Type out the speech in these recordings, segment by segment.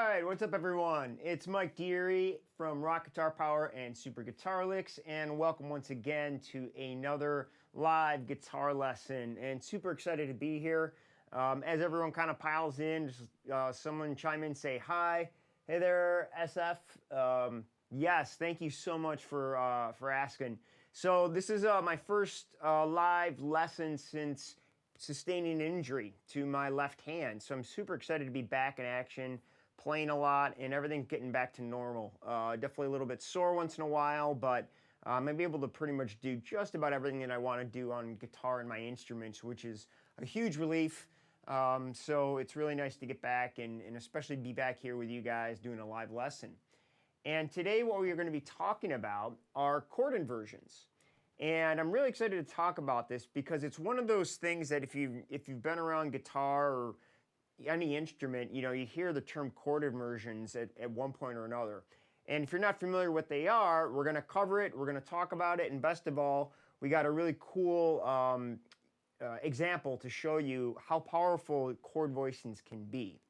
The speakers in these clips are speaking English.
right, what's up everyone? It's Mike Deary from Rock Guitar Power and Super Guitar Licks, and welcome once again to another live guitar lesson. And super excited to be here. As everyone kind of piles in, just someone chime in, say hi. Hey there, SF. Yes, thank you so much for asking. So this is my first live lesson since sustaining an injury to my left hand. So I'm super excited to be back in action, playing a lot, and everything's getting back to normal. Definitely a little bit sore once in a while, but I'm going to be able to pretty much do just about everything that I want to do on guitar and my instruments, which is a huge relief. So it's really nice to get back and especially be back here with you guys doing a live lesson. And today what we are going to be talking about are chord inversions. And I'm really excited to talk about this because it's one of those things that if you've been around guitar or any instrument, you know, you hear the term chord inversions at one point or another. And if you're not familiar with what they are, we're going to cover it, we're going to talk about it, and best of all, we got a really cool example to show you how powerful chord voicings can be.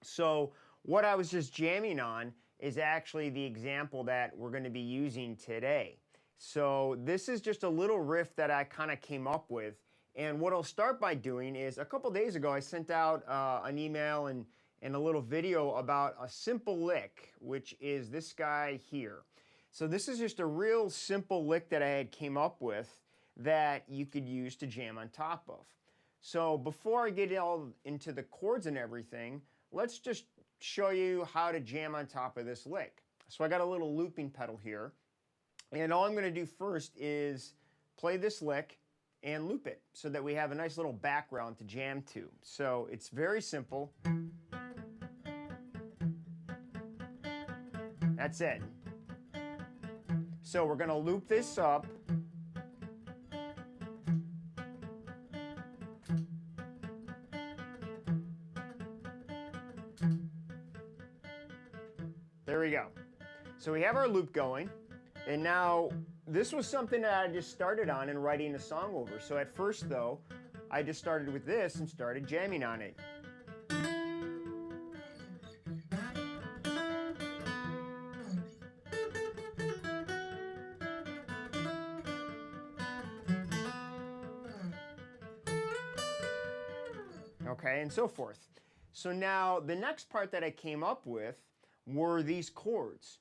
So what I was just jamming on is actually the example that we're going to be using today. So this is just a little riff that I kind of came up with. And what I'll start by doing is, a couple days ago I sent out an email and a little video about a simple lick, which is this guy here. So this is just a real simple lick that I had came up with that you could use to jam on top of. So before I get all into the chords and everything, let's just show you how to jam on top of this lick. So I got a little looping pedal here. And all I'm going to do first is play this lick and loop it so that we have a nice little background to jam to. So it's very simple. That's it. So we're going to loop this up. There we go. So we have our loop going. And now, this was something that I just started on and writing a song over. So at first though, I just started with this and started jamming on it. Okay, and so forth. So now, the next part that I came up with were these chords.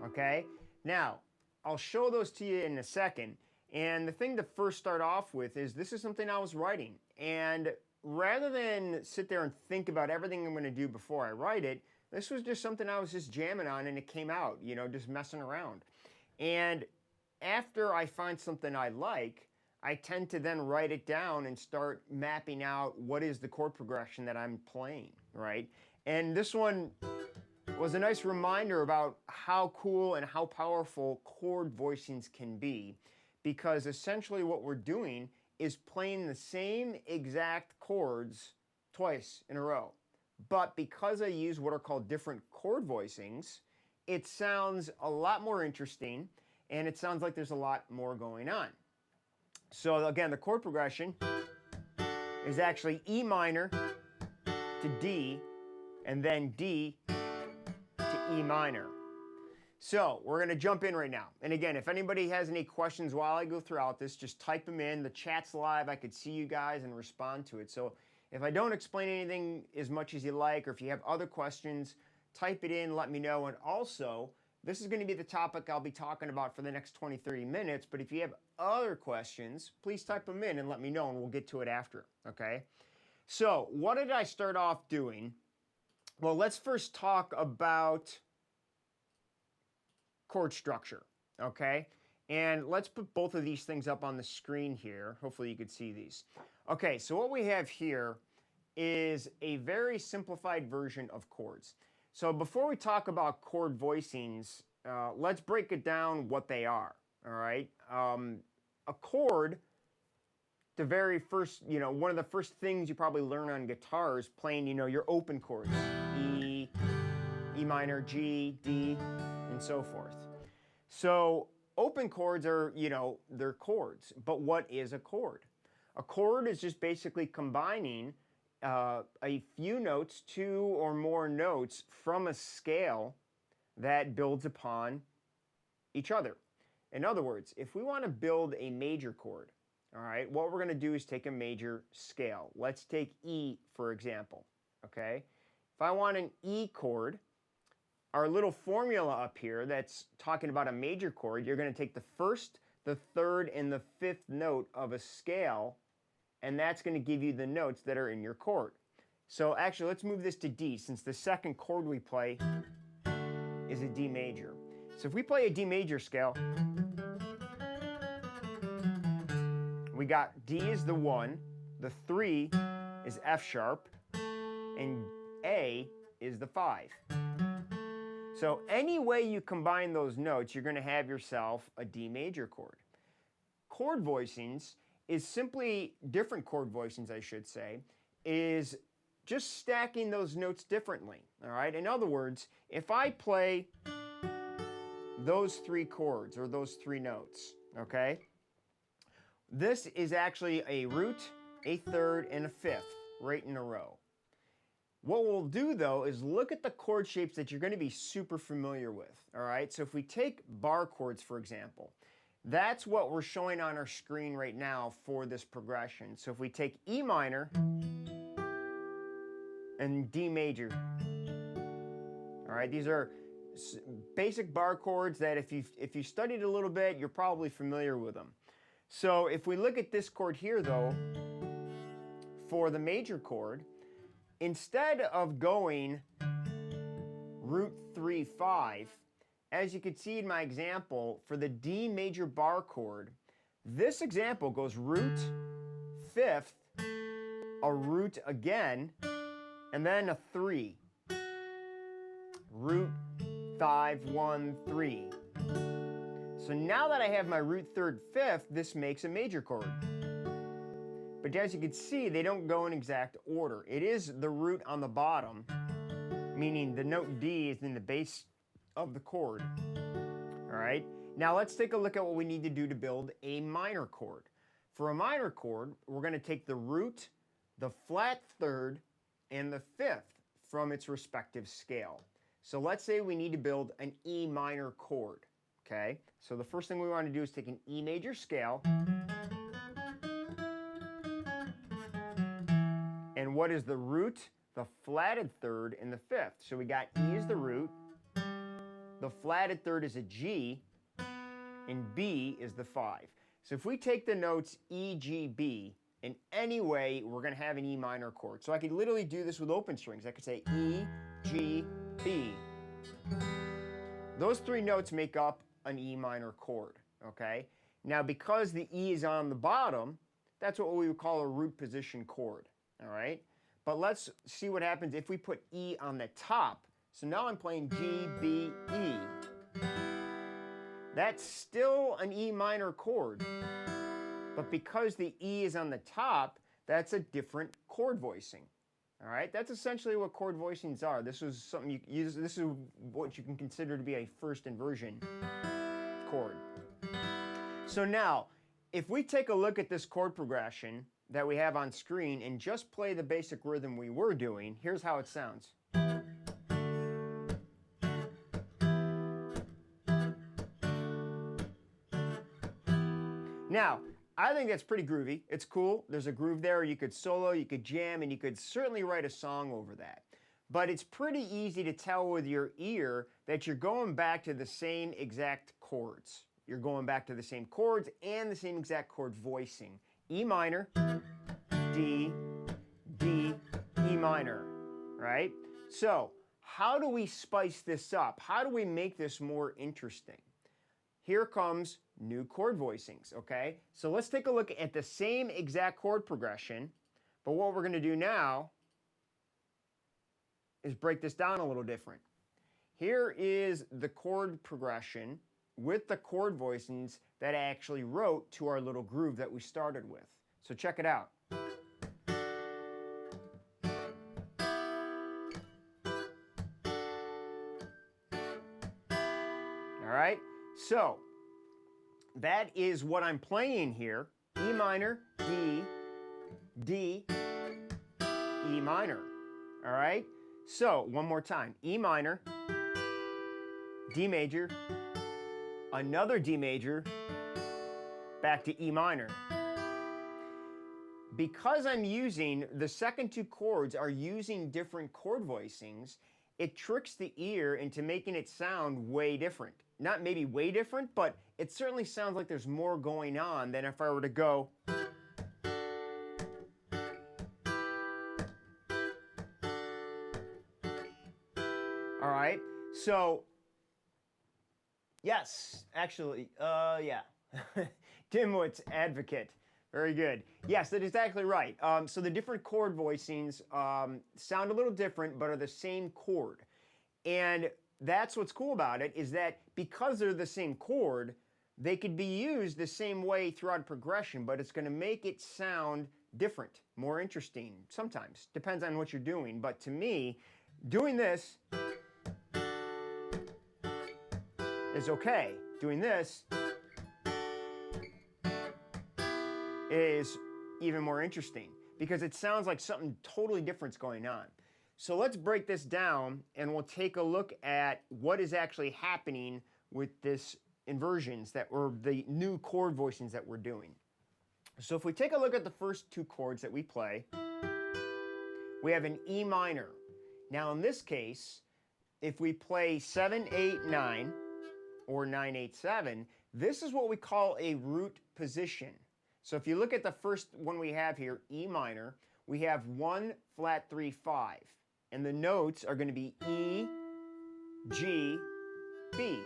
Okay, now I'll show those to you in a second. And the thing to first start off with is this is something I was writing. And rather than sit there and think about everything I'm going to do before I write it, this was just something I was just jamming on and it came out, you know, just messing around. And after I find something I like, I tend to then write it down and start mapping out what is the chord progression that I'm playing, right? And this one was a nice reminder about how cool and how powerful chord voicings can be, because essentially what we're doing is playing the same exact chords twice in a row. But because I use what are called different chord voicings, it sounds a lot more interesting and it sounds like there's a lot more going on. So again, the chord progression is actually E minor to D and then D to E minor. So we're going to jump in right now. And again, if anybody has any questions while I go throughout this, just type them in. The chat's live. I could see you guys and respond to it. So if I don't explain anything as much as you like, or if you have other questions, type it in, let me know. And also, this is going to be the topic I'll be talking about for the next 20-30 minutes. But if you have other questions, please type them in and let me know, and we'll get to it after. Okay? So what did I start off doing? Well, let's first talk about chord structure, okay? And let's put both of these things up on the screen here. Hopefully you could see these. Okay, so what we have here is a very simplified version of chords. So before we talk about chord voicings, let's break it down what they are, all right? A chord, the very first, you know, one of the first things you probably learn on guitar is playing, you know, your open chords. E, E minor, G, D, and so forth. So open chords are, they're chords. But what is a chord? A chord is just basically combining a few notes, two or more notes from a scale that builds upon each other. In other words, if we want to build a major chord, all right, what we're going to do is take a major scale. Let's take E, for example, okay? If I want an E chord, our little formula up here that's talking about a major chord, you're going to take the first, the third, and the fifth note of a scale, and that's going to give you the notes that are in your chord. So actually, let's move this to D, since the second chord we play is a D major. So if we play a D major scale, we got D is the 1, the 3 is F sharp, and A is the 5. So any way you combine those notes, you're going to have yourself a D major chord. Chord voicings is simply, different chord voicings I should say, is just stacking those notes differently. All right? In other words, if I play those 3 chords or those 3 notes, okay, this is actually a root, a third, and a fifth right in a row. What we'll do though is look at the chord shapes that you're going to be super familiar with. All right, so if we take bar chords, for example, that's what we're showing on our screen right now for this progression. So if we take E minor and D major, all right, these are basic bar chords that if you studied a little bit, you're probably familiar with them. So if we look at this chord here though, for the major chord, instead of going root 3, 5, as you can see in my example, for the D major bar chord, this example goes root, fifth, a root again, and then a 3. Root, 5, 1, 3. So now that I have my root, third, fifth, this makes a major chord. But as you can see, they don't go in exact order. It is the root on the bottom, meaning the note D is in the base of the chord. All right? Now let's take a look at what we need to do to build a minor chord. For a minor chord, we're going to take the root, the flat third, and the fifth from its respective scale. So let's say we need to build an E minor chord. Okay? So the first thing we want to do is take an E major scale. And what is the root, the flatted third, and the fifth? So we got E is the root, the flatted third is a G, and B is the 5. So if we take the notes E, G, B, in any way, we're going to have an E minor chord. So I could literally do this with open strings. I could say E, G, B. Those 3 notes make up an E minor chord, okay? Now, because the E is on the bottom, that's what we would call a root position chord, all right? But let's see what happens if we put E on the top. So now I'm playing G, B, E. That's still an E minor chord, but because the E is on the top, that's a different chord voicing. All right, that's essentially what chord voicings are. This is something you use. This is what you can consider to be a first inversion chord. So now, if we take a look at this chord progression that we have on screen and just play the basic rhythm we were doing, here's how it sounds. Now, I think that's pretty groovy. It's cool. There's a groove there. You could solo, you could jam, and you could certainly write a song over that. But it's pretty easy to tell with your ear that you're going back to the same exact chords. You're going back to the same chords and the same exact chord voicing. E minor, D, D, E minor, right? So how do we spice this up? How do we make this more interesting? Here comes new chord voicings, okay? So let's take a look at the same exact chord progression, but what we're going to do now is break this down a little different. Here is the chord progression with the chord voicings that I actually wrote to our little groove that we started with. So check it out. All right, so that is what I'm playing here. E minor, D, D, E minor. All right? So, one more time. E minor, D major, another D major, back to E minor. Because I'm using, the second two chords are using different chord voicings, it tricks the ear into making it sound way different. Not maybe way different, but it certainly sounds like there's more going on than if I were to go. All right, so yes, actually, yeah. Dimwit's advocate. Very good. Yes, that is exactly right. So the different chord voicings sound a little different, but are the same chord. And that's what's cool about it, is that because they're the same chord, they could be used the same way throughout progression, but it's going to make it sound different, more interesting sometimes. Depends on what you're doing. But to me, doing this is okay. Doing this is even more interesting because it sounds like something totally different's going on. So let's break this down and we'll take a look at what is actually happening with this inversions or the new chord voicings that we're doing. So if we take a look at the first two chords that we play, we have an E minor. Now in this case, if we play 7, 8, 9 or 9, 8, 7, this is what we call a root position. So if you look at the first one we have here, E minor, we have 1, flat 3, 5. And the notes are going to be E, G, B.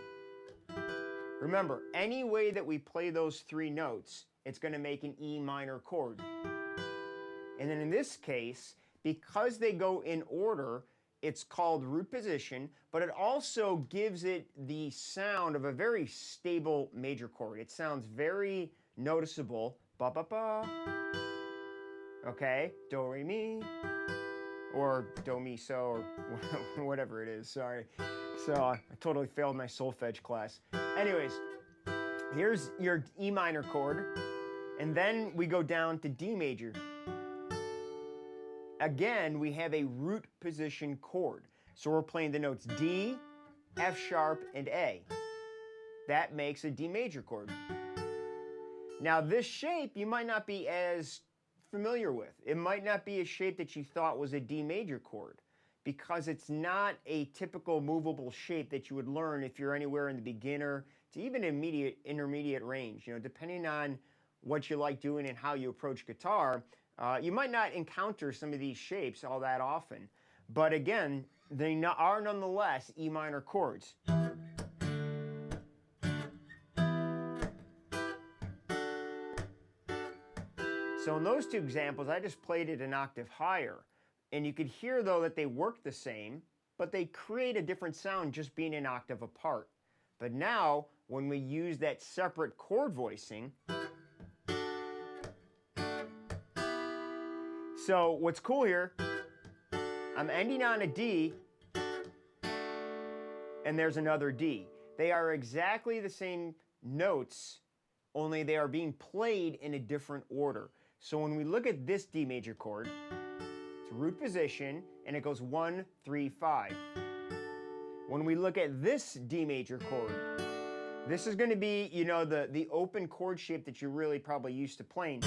Remember, any way that we play those three notes, it's going to make an E minor chord. And then in this case, because they go in order, it's called root position, but it also gives it the sound of a very stable major chord. It sounds very noticeable. Ba ba ba. Okay, do re mi, or do mi so, or whatever it is. Sorry. So I totally failed my solfege class. Anyways, here's your E minor chord, and then we go down to D major. Again, we have a root position chord. So we're playing the notes D, F sharp, and A. That makes a D major chord. Now this shape you might not be as familiar with. It might not be a shape that you thought was a D major chord because it's not a typical movable shape that you would learn if you're anywhere in the beginner to even intermediate range. You know, depending on what you like doing and how you approach guitar, you might not encounter some of these shapes all that often. But again, they are nonetheless E minor chords. So in those two examples, I just played it an octave higher. And you could hear, though, that they work the same, but they create a different sound just being an octave apart. But now, when we use that separate chord voicing, so what's cool here, I'm ending on a D, and there's another D. They are exactly the same notes, only they are being played in a different order. So when we look at this D major chord, it's root position, and it goes 1, 3, 5. When we look at this D major chord, this is going to be, you know, the open chord shape that you're really probably used to playing.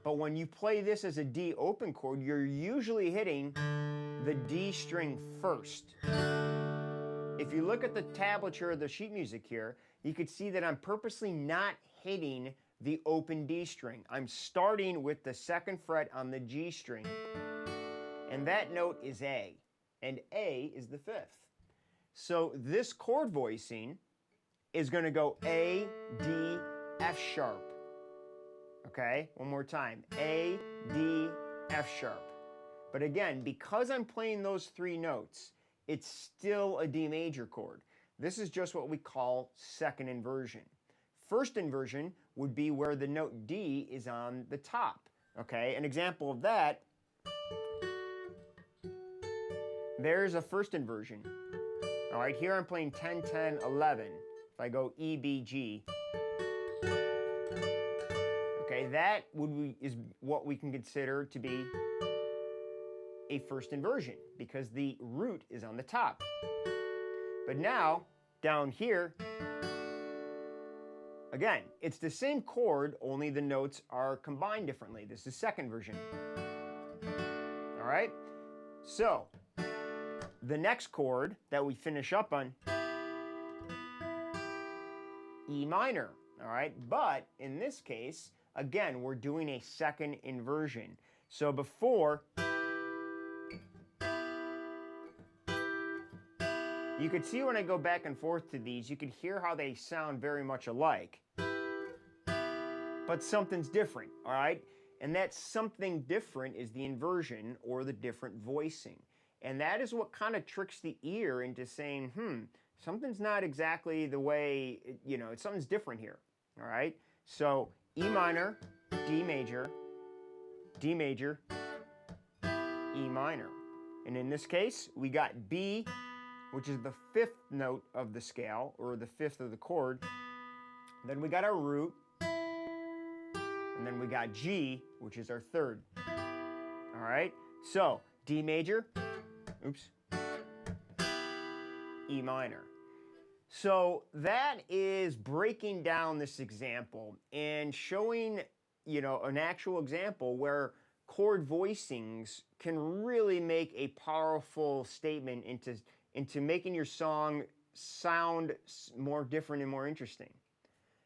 But when you play this as a D open chord, you're usually hitting the D string first. If you look at the tablature of the sheet music here, you could see that I'm purposely not hitting the open D string. I'm starting with the second fret on the G string. And that note is A. And A is the fifth. So this chord voicing is going to go A, D, F sharp. Okay, one more time. A, D, F sharp. But again, because I'm playing those three notes, it's still a D major chord. This is just what we call second inversion. First inversion would be where the note D is on the top. Okay, an example of that, there's a first inversion. All right, here I'm playing 10, 10, 11. If I go E, B, G, Okay, that is what we can consider to be a first inversion because the root is on the top. But now, down here, again, it's the same chord, only the notes are combined differently. This is second version. All right? So, the next chord that we finish up on, E minor. All right? But in this case, again, we're doing a second inversion. So before, you could see when I go back and forth to these, you could hear how they sound very much alike. But something's different, all right? And that something different is the inversion or the different voicing. And that is what kind of tricks the ear into saying, something's not exactly the way, something's different here, all right? So E minor, D major, D major, E minor. And in this case, we got B, which is the fifth note of the scale, or the fifth of the chord. Then we got our root, and then we got G, which is our third. All right? So, D major, E minor. So that is breaking down this example and showing, an actual example where chord voicings can really make a powerful statement into making your song sound more different and more interesting.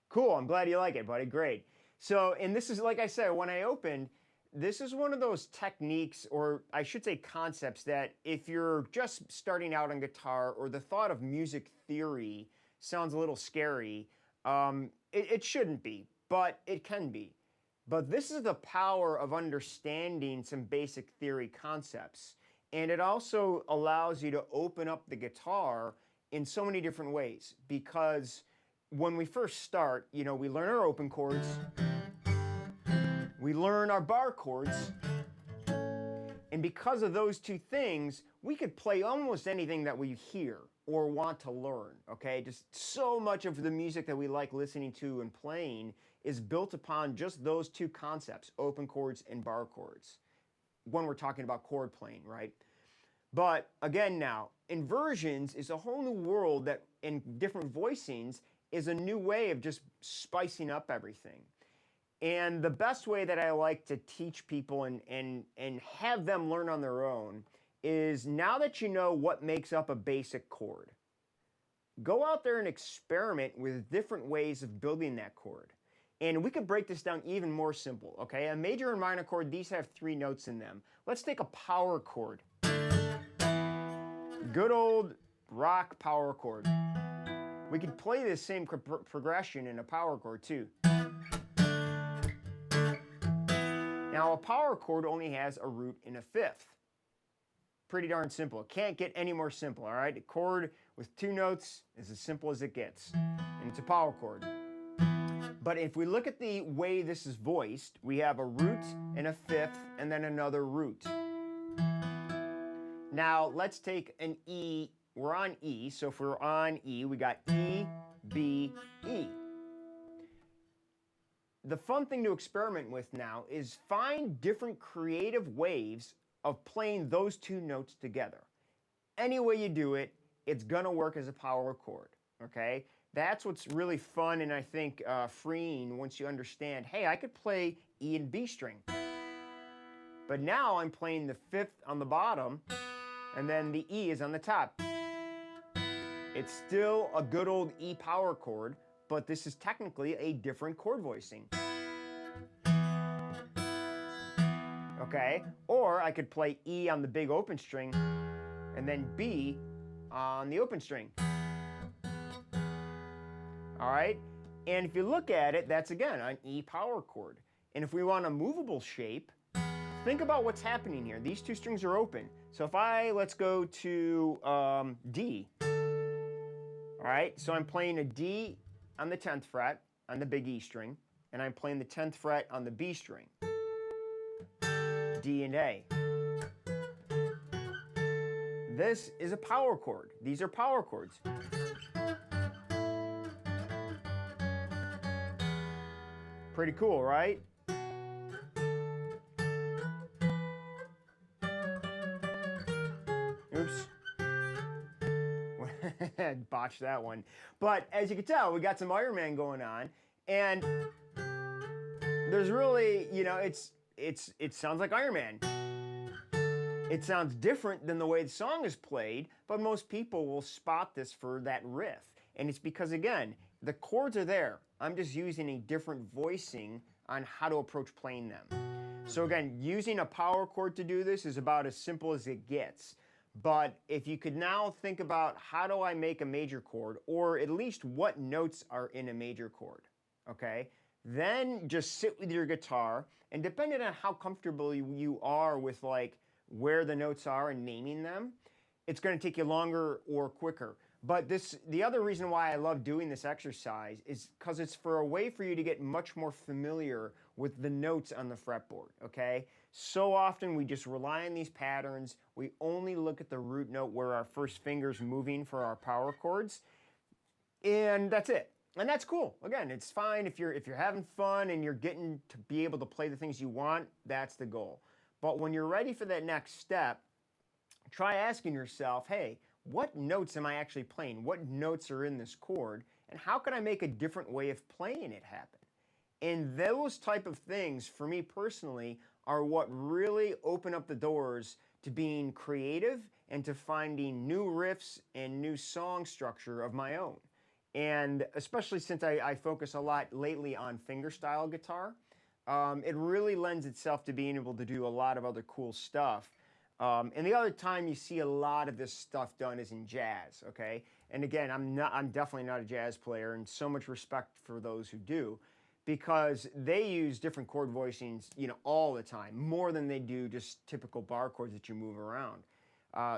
Cool, I'm glad you like it, buddy, great. So, and this is, like I said, when I opened, this is one of those techniques, or I should say concepts, that if you're just starting out on guitar or the thought of music theory sounds a little scary, it shouldn't be, but it can be. But this is the power of understanding some basic theory concepts. And it also allows you to open up the guitar in so many different ways, because when we first start, we learn our open chords, we learn our bar chords, and because of those two things, we could play almost anything that we hear or want to learn, okay? Just so much of the music that we like listening to and playing is built upon just those two concepts, open chords and bar chords, when we're talking about chord playing, right? But again now, inversions is a whole new world that, in different voicings, is a new way of just spicing up everything. And the best way that I like to teach people and have them learn on their own is, now that you know what makes up a basic chord, go out there and experiment with different ways of building that chord. And we could break this down even more simple, okay? A major and minor chord, these have 3 notes in them. Let's take a power chord. Good old rock power chord. We could play this same progression in a power chord too. Now a power chord only has a root and a fifth. Pretty darn simple. It can't get any more simple, all right? A chord with 2 notes is as simple as it gets. And it's a power chord. But if we look at the way this is voiced, we have a root and a fifth and then another root. Now let's take an E. We're on E, so if we're on E, we got E, B, E. The fun thing to experiment with now is find different creative ways of playing those 2 notes together. Any way you do it, it's gonna work as a power chord, okay? That's what's really fun and I think freeing once you understand, hey, I could play E and B string. But now I'm playing the fifth on the bottom and then the E is on the top. It's still a good old E power chord, but this is technically a different chord voicing. Okay, or I could play E on the big open string and then B on the open string. All right, and if you look at it, that's again an E power chord. And if we want a movable shape, think about what's happening here. These 2 strings are open. So if let's go to D. All right, so I'm playing a D on the 10th fret on the big E string, and I'm playing the 10th fret on the B string. D and A. This is a power chord. These are power chords. Pretty cool, right? Botched that one. But as you can tell, we got some Iron Man going on, and there's really, you know, it sounds like Iron Man. It sounds different than the way the song is played, but most people will spot this for that riff. And it's because, again, the chords are there. I'm just using a different voicing on how to approach playing them. So again, using a power chord to do this is about as simple as it gets. But if you could now think about how do I make a major chord, or at least what notes are in a major chord, okay? Then just sit with your guitar, and depending on how comfortable you are with like where the notes are and naming them, it's going to take you longer or quicker. But the other reason why I love doing this exercise is because it's for a way for you to get much more familiar with the notes on the fretboard, okay? So often we just rely on these patterns. We only look at the root note where our first finger's moving for our power chords, and that's it. And that's cool. Again, it's fine if you're having fun and you're getting to be able to play the things you want, that's the goal. But when you're ready for that next step, try asking yourself, hey, what notes am I actually playing? What notes are in this chord? And how can I make a different way of playing it happen? And those type of things, for me personally, are what really open up the doors to being creative and to finding new riffs and new song structure of my own. And especially since I focus a lot lately on fingerstyle guitar, it really lends itself to being able to do a lot of other cool stuff. And the other time you see a lot of this stuff done is in jazz, okay? And again, I'm definitely not a jazz player, and so much respect for those who do, because they use different chord voicings, you know, all the time, more than they do just typical bar chords that you move around.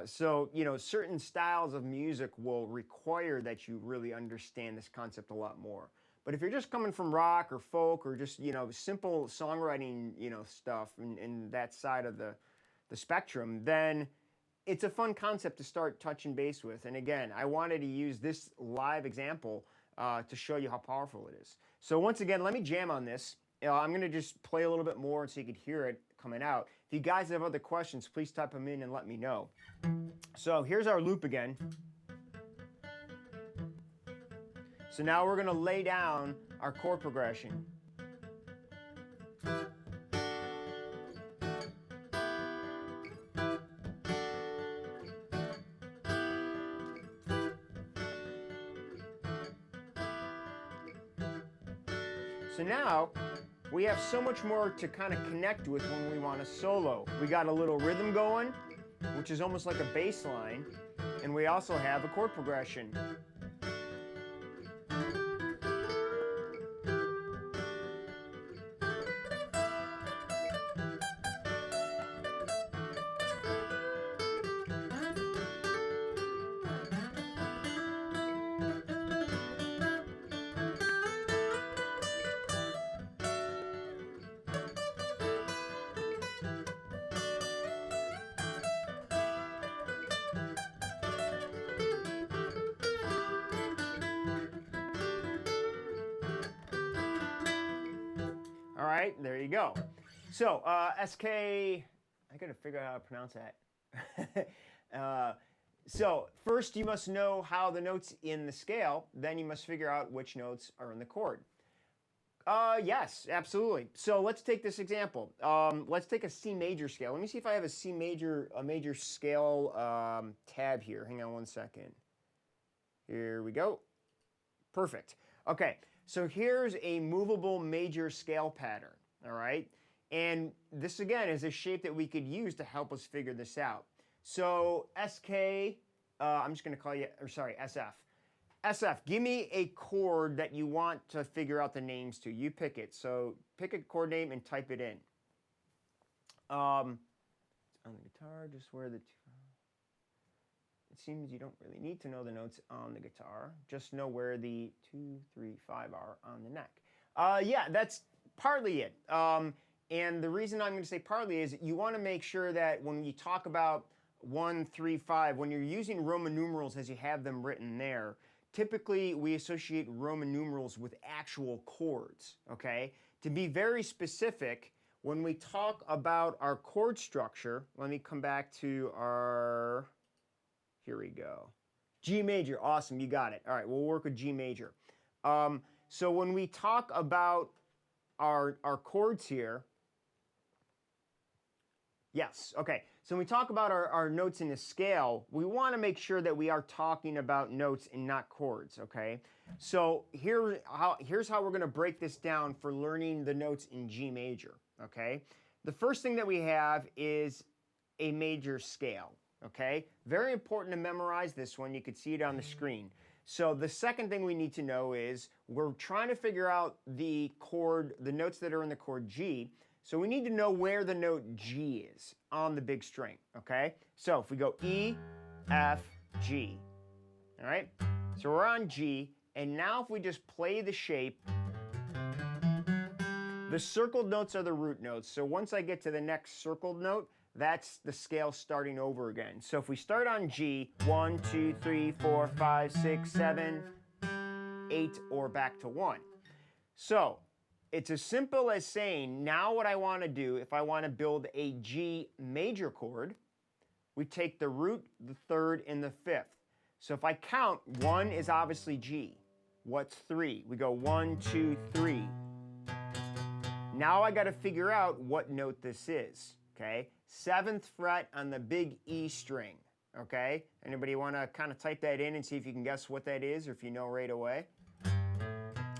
So, you know, certain styles of music will require that you really understand this concept a lot more. But if you're just coming from rock or folk or just, you know, simple songwriting, you know, stuff and that side of the spectrum, then it's a fun concept to start touching base with. And again, I wanted to use this live example to show you how powerful it is. So once again, let me jam on this. I'm going to just play a little bit more so you could hear it coming out. If you guys have other questions, please type them in and let me know. So here's our loop again. So now we're going to lay down our chord progression. So now we have so much more to kind of connect with when we want to solo. We got a little rhythm going, which is almost like a bass line, and we also have a chord progression. All right, there you go. So SK, I gotta figure out how to pronounce that. So first you must know how the notes in the scale, then you must figure out which notes are in the chord. Yes, absolutely. So let's take this example. Let's take a C major scale. Let me see if I have a major scale tab here. Hang on one second. Here we go. Perfect. Okay, so here's a movable major scale pattern, all right? And this, again, is a shape that we could use to help us figure this out. So SK, I'm just going to call you, or sorry, SF. SF, give me a chord that you want to figure out the names to. You pick it. So pick a chord name and type it in. On the guitar, just where the... It seems you don't really need to know the notes on the guitar. Just know where the 2, 3, 5 are on the neck. Yeah, that's partly it. And the reason I'm going to say partly is you want to make sure that when you talk about 1, 3, 5, when you're using Roman numerals as you have them written there, typically we associate Roman numerals with actual chords, okay? To be very specific, when we talk about our chord structure, let me come back to our... Here we go. G major, awesome, you got it. All right, we'll work with G major. So when we talk about our chords here, yes, okay. So when we talk about our notes in the scale, we want to make sure that we are talking about notes and not chords, okay? So here's how we're going to break this down for learning the notes in G major, okay? The first thing that we have is a major scale, okay? Very important to memorize this one. You can see it on the screen. So the second thing we need to know is we're trying to figure out the notes that are in the chord G. So we need to know where the note G is on the big string, okay? So if we go E, F, G, all right? So we're on G, and now if we just play the shape, the circled notes are the root notes. So once I get to the next circled note, that's the scale starting over again. So if we start on G, 1, 2, 3, 4, 5, 6, 7, 8, or back to 1. So it's as simple as saying, now what I want to do, if I want to build a G major chord, we take the root, the third, and the fifth. So if I count, 1 is obviously G. What's 3? We go 1, 2, 3. Now I got to figure out what note this is, okay? 7th fret on the big E string, okay? Anybody want to kind of type that in and see if you can guess what that is, or if you know right away?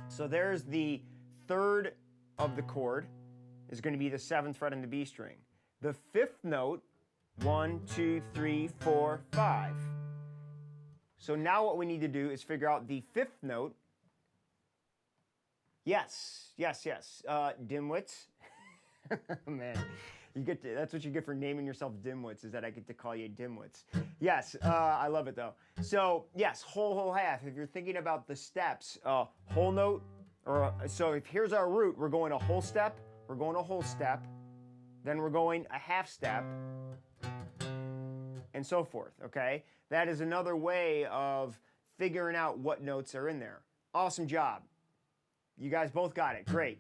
So there's the third of the chord is going to be the 7th fret on the B string. The 5th note, 1, 2, 3, 4, 5. So now what we need to do is figure out the 5th note. Yes. Dimwits. Man, that's what you get for naming yourself Dimwits, is that I get to call you Dimwits. Yes, I love it though. So yes, whole half. If you're thinking about the steps, whole note, so if here's our root, we're going a whole step, we're going a whole step, then we're going a half step, and so forth, okay? That is another way of figuring out what notes are in there. Awesome job. You guys both got it, great.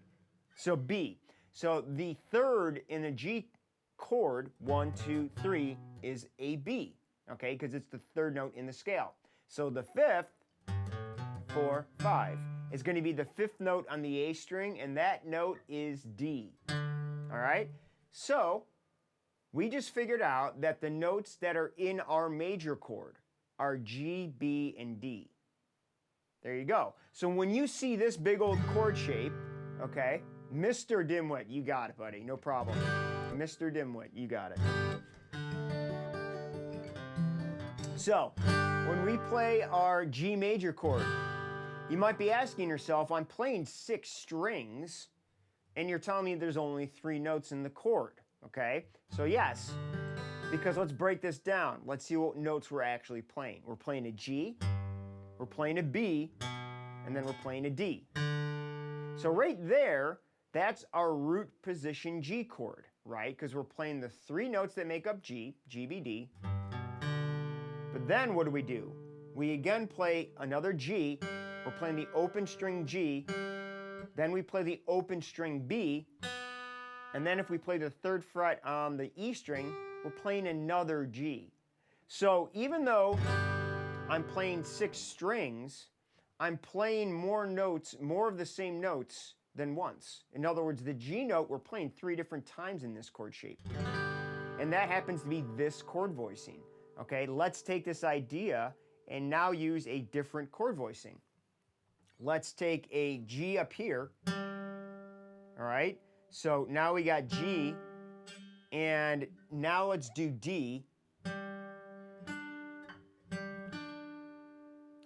So B. So the third in the G chord, 1, 2, 3, is a B, okay? Because it's the third note in the scale. So the 5th, 4, 5, is going to be the 5th note on the A string, and that note is D. All right? So we just figured out that the notes that are in our major chord are G, B, and D. There you go. So when you see this big old chord shape, okay, Mr. Dimwit, you got it, buddy. No problem. Mr. Dimwit, you got it. So when we play our G major chord, you might be asking yourself, I'm playing 6 strings, and you're telling me there's only 3 notes in the chord, okay? So yes, because let's break this down. Let's see what notes we're actually playing. We're playing a G, we're playing a B, and then we're playing a D. So right there, that's our root position G chord, right? Because we're playing the 3 notes that make up G, G, B, D. But then what do? We again play another G. We're playing the open string G. Then we play the open string B. And then if we play the 3rd fret on the E string, we're playing another G. So even though I'm playing 6 strings, I'm playing more notes, more of the same notes than once. In other words, the G note, we're playing 3 different times in this chord shape. And that happens to be this chord voicing. Okay, let's take this idea and now use a different chord voicing. Let's take a G up here. All right, so now we got G, and now let's do D.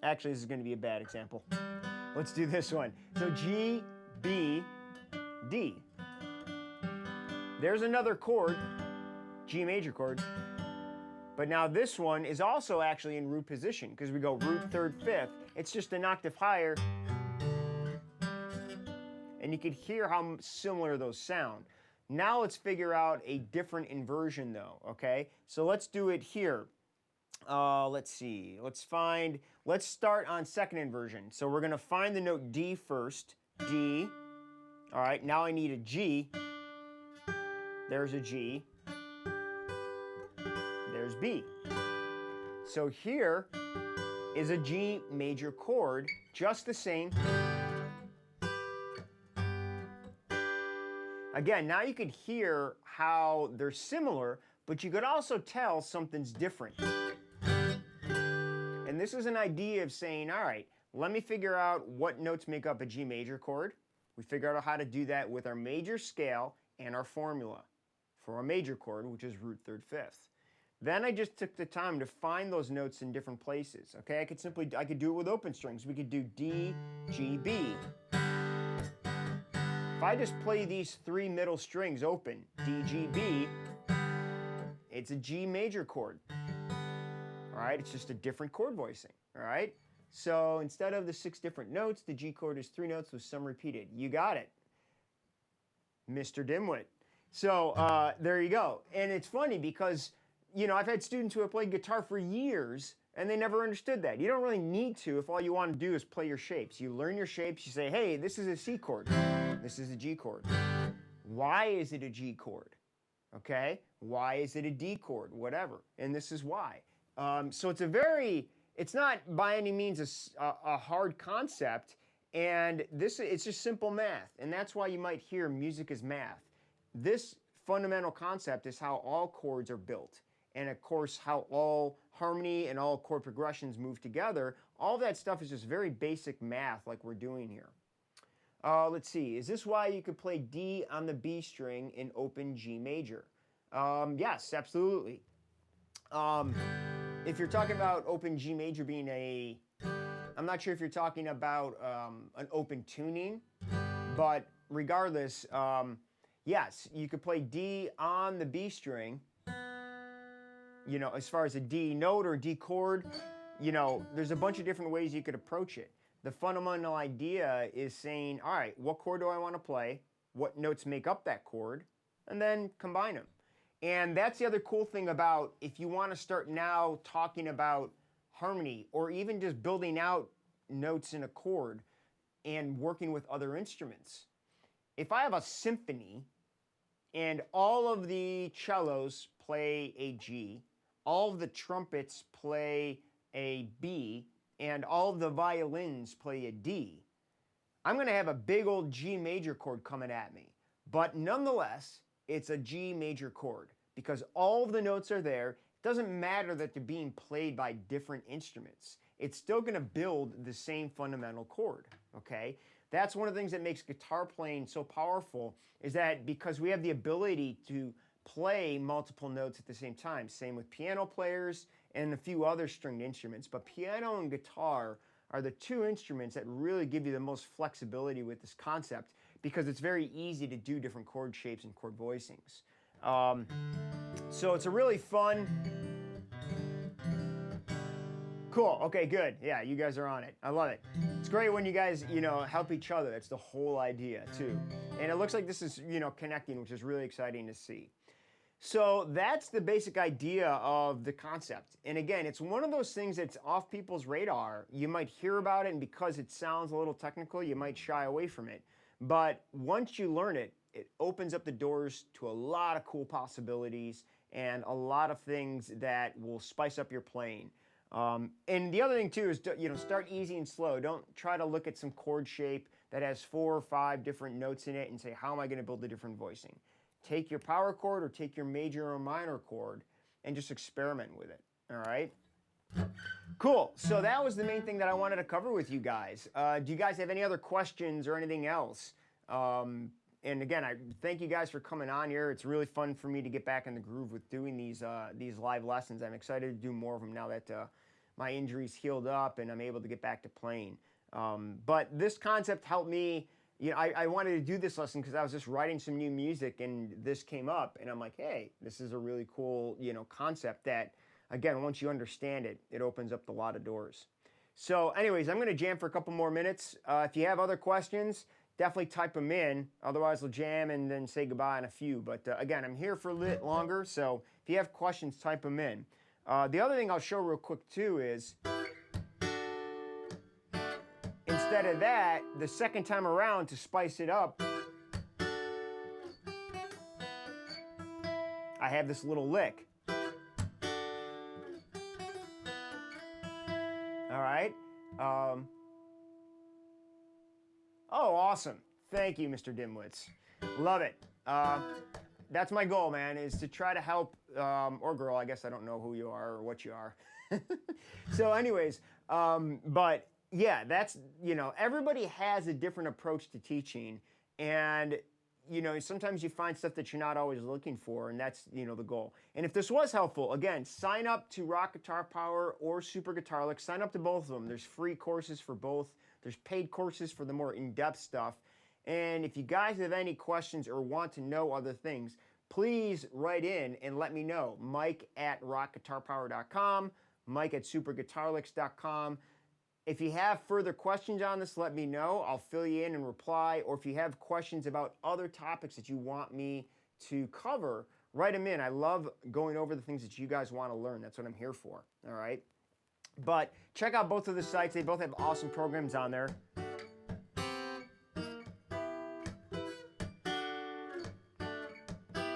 Actually, this is going to be a bad example. Let's do this one. So G, B, D. There's another chord, G major chord. But now this one is also actually in root position because we go root, 3rd, 5th. It's just an octave higher. And you can hear how similar those sound. Now let's figure out a different inversion though, okay? So let's do it here. Let's see. Let's start on 2nd inversion. So we're going to find the note D first. D. All right, now I need a G. There's a G. There's B. So here, is a G major chord, just the same. Again, now you could hear how they're similar, but you could also tell something's different. And this is an idea of saying, all right, let me figure out what notes make up a G major chord. We figured out how to do that with our major scale and our formula for a major chord, which is root third fifth. Then I just took the time to find those notes in different places. Okay, I could do it with open strings. We could do D, G, B. If I just play these three middle strings open, D, G, B, it's a G major chord. All right, it's just a different chord voicing. All right, so instead of the 6 different notes, the G chord is 3 notes with some repeated. You got it, Mr. Dimwit. So there you go. And it's funny because, you know, I've had students who have played guitar for years and they never understood that. You don't really need to if all you want to do is play your shapes. You learn your shapes, you say, hey, this is a C chord, this is a G chord. Why is it a G chord? Okay, why is it a D chord? Whatever, and this is why. So it's not by any means a hard concept, and it's just simple math, and that's why you might hear music is math. This fundamental concept is how all chords are built, and of course how all harmony and all chord progressions move together. All that stuff is just very basic math like we're doing here. Let's see, is this why you could play D on the B string in open G major? Yes, absolutely. If you're talking about open G major being I'm not sure if you're talking about an open tuning, but regardless, yes, you could play D on the B string. You know, as far as a D note or D chord, you know, there's a bunch of different ways you could approach it. The fundamental idea is saying, all right, what chord do I want to play? What notes make up that chord? And then combine them. And that's the other cool thing about if you want to start now talking about harmony or even just building out notes in a chord and working with other instruments. If I have a symphony and all of the cellos play a G, all of the trumpets play a B, and all of the violins play a D, I'm going to have a big old G major chord coming at me. But nonetheless, it's a G major chord because all of the notes are there. It doesn't matter that they're being played by different instruments. It's still going to build the same fundamental chord, okay? That's one of the things that makes guitar playing so powerful is that because we have the ability to play multiple notes at the same time. Same with piano players and a few other stringed instruments. But piano and guitar are the two instruments that really give you the most flexibility with this concept because it's very easy to do different chord shapes and chord voicings. So it's a really fun... Cool. Okay, good. Yeah, you guys are on it. I love it. It's great when you guys, you know, help each other. That's the whole idea, too. And it looks like this is, you know, connecting, which is really exciting to see. So that's the basic idea of the concept. And again, it's one of those things that's off people's radar. You might hear about it, and because it sounds a little technical, you might shy away from it. But once you learn it, it opens up the doors to a lot of cool possibilities and a lot of things that will spice up your playing. And the other thing too is, you know, start easy and slow. Don't try to look at some chord shape that has 4 or 5 different notes in it and say, how am I going to build a different voicing? Take your power chord or take your major or minor chord and just experiment with it. All right? Cool. So that was the main thing that I wanted to cover with you guys. Do you guys have any other questions or anything else? And again, I thank you guys for coming on here. It's really fun for me to get back in the groove with doing these live lessons. I'm excited to do more of them now that my injury's healed up and I'm able to get back to playing. But this concept helped me. You know, I wanted to do this lesson because I was just writing some new music and this came up and I'm like, hey, this is a really cool, you know, concept that, again, once you understand it, it opens up a lot of doors. So anyways, I'm going to jam for a couple more minutes. If you have other questions, definitely type them in. Otherwise, we'll jam and then say goodbye in a few. But again, I'm here for a bit longer, so if you have questions, type them in. The other thing I'll show real quick too is, instead of that, the second time around to spice it up, I have this little lick. All Oh, awesome. Thank you, Mr. Dimwitz. Love it. That's my goal, man, is to try to help, or girl, I guess I don't know who you are or what you are. So anyways, but yeah, that's, you know, everybody has a different approach to teaching, and you know, sometimes you find stuff that you're not always looking for, and that's, you know, the goal. And if this was helpful, again, sign up to Rock Guitar Power or Super Guitar Licks. Sign up to both of them. There's free courses for both. There's paid courses for the more in-depth stuff. And if you guys have any questions or want to know other things, please write in and let me know. Mike at rockguitarpower.com, Mike at superguitarlicks.com. If you have further questions on this, let me know. I'll fill you in and reply. Or if you have questions about other topics that you want me to cover, write them in. I love going over the things that you guys want to learn. That's what I'm here for, all right? But check out both of the sites. They both have awesome programs on there.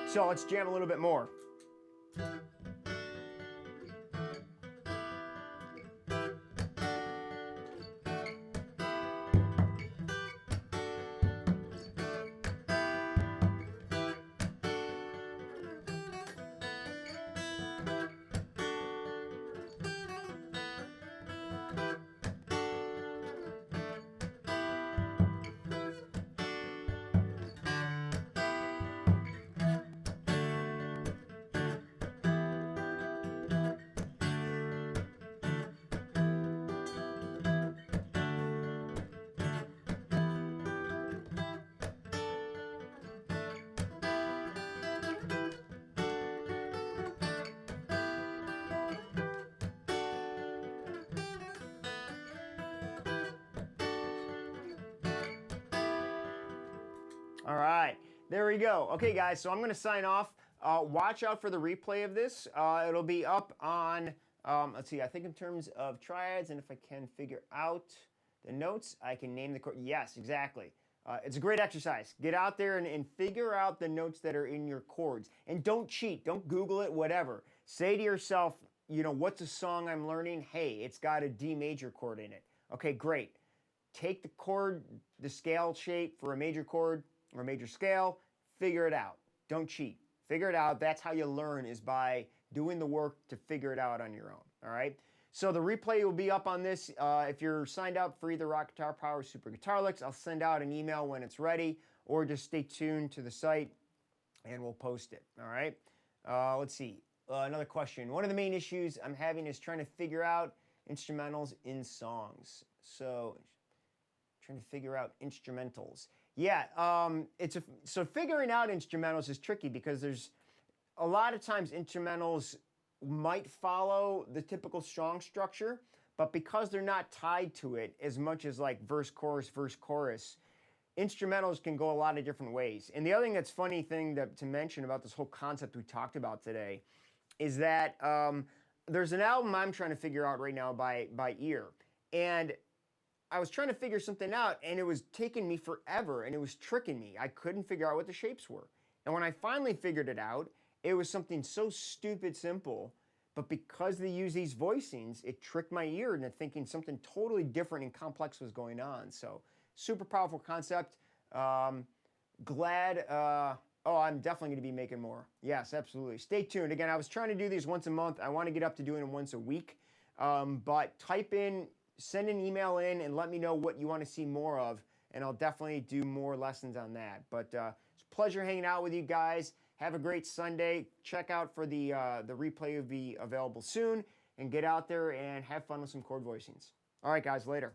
So let's jam a little bit more. All right, there we go. Okay, guys, so I'm going to sign off. Watch out for the replay of this. It'll be up on, let's see, I think in terms of triads, and if I can figure out the notes, I can name the chord. Yes, exactly. It's a great exercise. Get out there and figure out the notes that are in your chords. And don't cheat. Don't Google it, whatever. Say to yourself, you know, what's a song I'm learning? Hey, it's got a D major chord in it. Okay, great. Take the chord, the scale shape for a major chord, or a major scale, figure it out. Don't cheat. Figure it out. That's how you learn, is by doing the work to figure it out on your own, all right? So the replay will be up on this. If you're signed up for either Rock Guitar Power or Super Guitar Licks, I'll send out an email when it's ready, or just stay tuned to the site and we'll post it, all right? Let's see. Another question. One of the main issues I'm having is trying to figure out instrumentals in songs. So, trying to figure out instrumentals. Yeah, so figuring out instrumentals is tricky because there's a lot of times instrumentals might follow the typical song structure, but because they're not tied to it as much as like verse, chorus, instrumentals can go a lot of different ways. And the other thing that's funny thing to mention about this whole concept we talked about today is that there's an album I'm trying to figure out right now by ear. And I was trying to figure something out, and it was taking me forever, and it was tricking me. I couldn't figure out what the shapes were. And when I finally figured it out, it was something so stupid simple, but because they use these voicings, it tricked my ear into thinking something totally different and complex was going on. So, super powerful concept. Glad, oh, I'm definitely going to be making more. Yes, absolutely. Stay tuned. Again, I was trying to do these once a month. I want to get up to doing them once a week. But type in, send an email in and let me know what you want to see more of, and I'll definitely do more lessons on that. But it's a pleasure hanging out with you guys. Have a great Sunday. Check out for the replay will be available soon, and get out there and have fun with some chord voicings. All right, guys, later.